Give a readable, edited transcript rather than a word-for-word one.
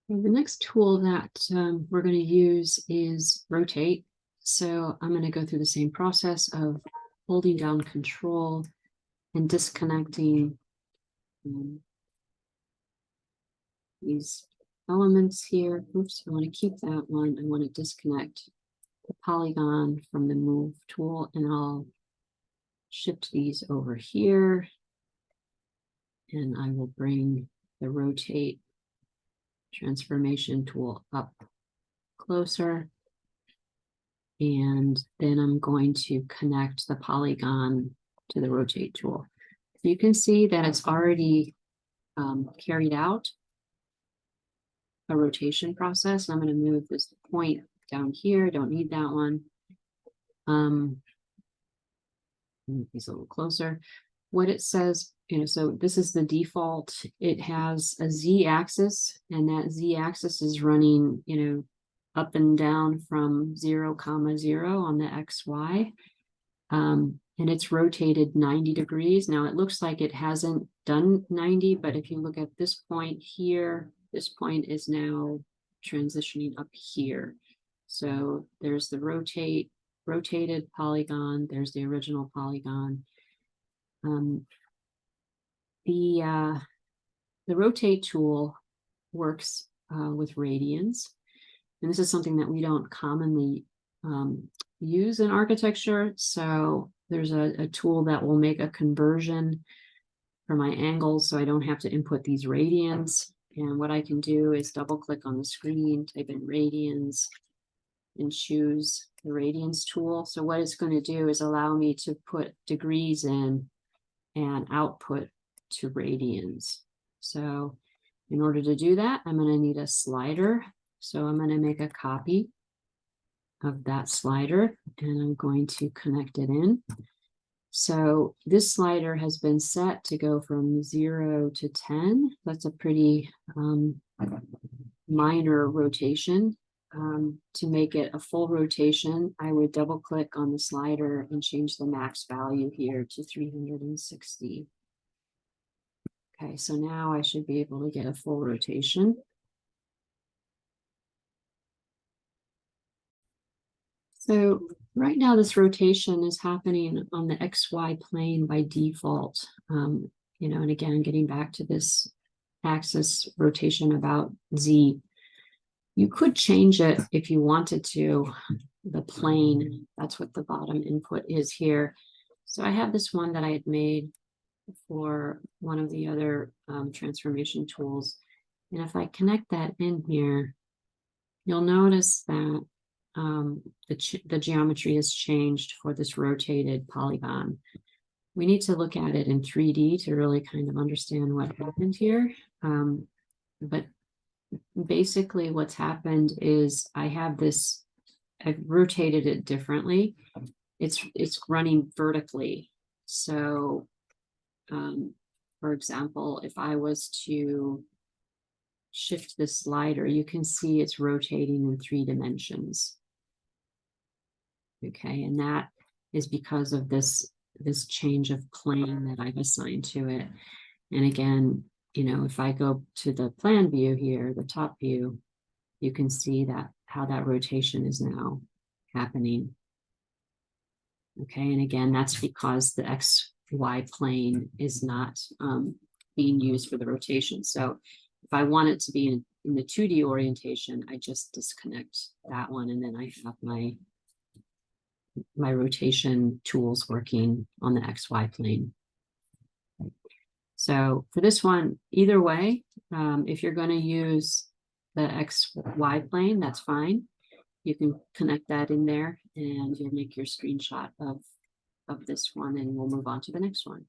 The next tool that we're going to use is rotate. So I'm going to go through the same process of holding down Control and disconnecting these elements here. Oops, I want to keep that one. I want to disconnect the polygon from the Move tool, and I'll shift these over here. And I will bring the Rotate transformation tool up closer. And then I'm going to connect the polygon to the Rotate tool. You can see that it's already carried out a rotation process. I'm going to move this point down here. Don't need that one. Move these a little closer. What it says, so this is the default. It has a Z-axis, and that Z-axis is running, up and down from 0, 0 on the XY. And it's rotated 90 degrees. Now it looks like it hasn't done 90, but if you look at this point here, this point is now transitioning up here. So there's the rotated polygon, there's the original polygon. The rotate tool works with radians. And this is something that we don't commonly use in architecture. So there's a tool that will make a conversion for my angles so I don't have to input these radians. And what I can do is double click on the screen, type in radians, and choose the radians tool. So what it's going to do is allow me to put degrees in and output to radians. So in order to do that, I'm going to need a slider. So I'm going to make a copy of that slider, and I'm going to connect it in. So this slider has been set to go from 0 to 10. That's a pretty minor rotation. To make it a full rotation, I would double click on the slider and change the max value here to 360. Okay, so now I should be able to get a full rotation. So right now this rotation is happening on the XY plane by default. And again, getting back to this axis rotation about Z. You could change it if you wanted to, the plane. That's what the bottom input is here. So I have this one that I had made for one of the other transformation tools. And if I connect that in here, you'll notice that the geometry has changed for this rotated polygon. We need to look at it in 3D to really kind of understand what happened here. But basically what's happened is I've rotated it differently. It's running vertically. So for example, if I was to shift this slider, you can see it's rotating in 3 dimensions. Okay, and that is because of this change of plane that I've assigned to it. And again, if I go to the plan view here, the top view, you can see that how that rotation is now happening. Okay, and again, that's because the XY plane is not being used for the rotation. So if I want it to be in the 2D orientation, I just disconnect that one, and then I have my rotation tools working on the XY plane. So for this one, either way, if you're going to use the XY plane, that's fine. You can connect that in there, and you'll make your screenshot of this one, and we'll move on to the next one.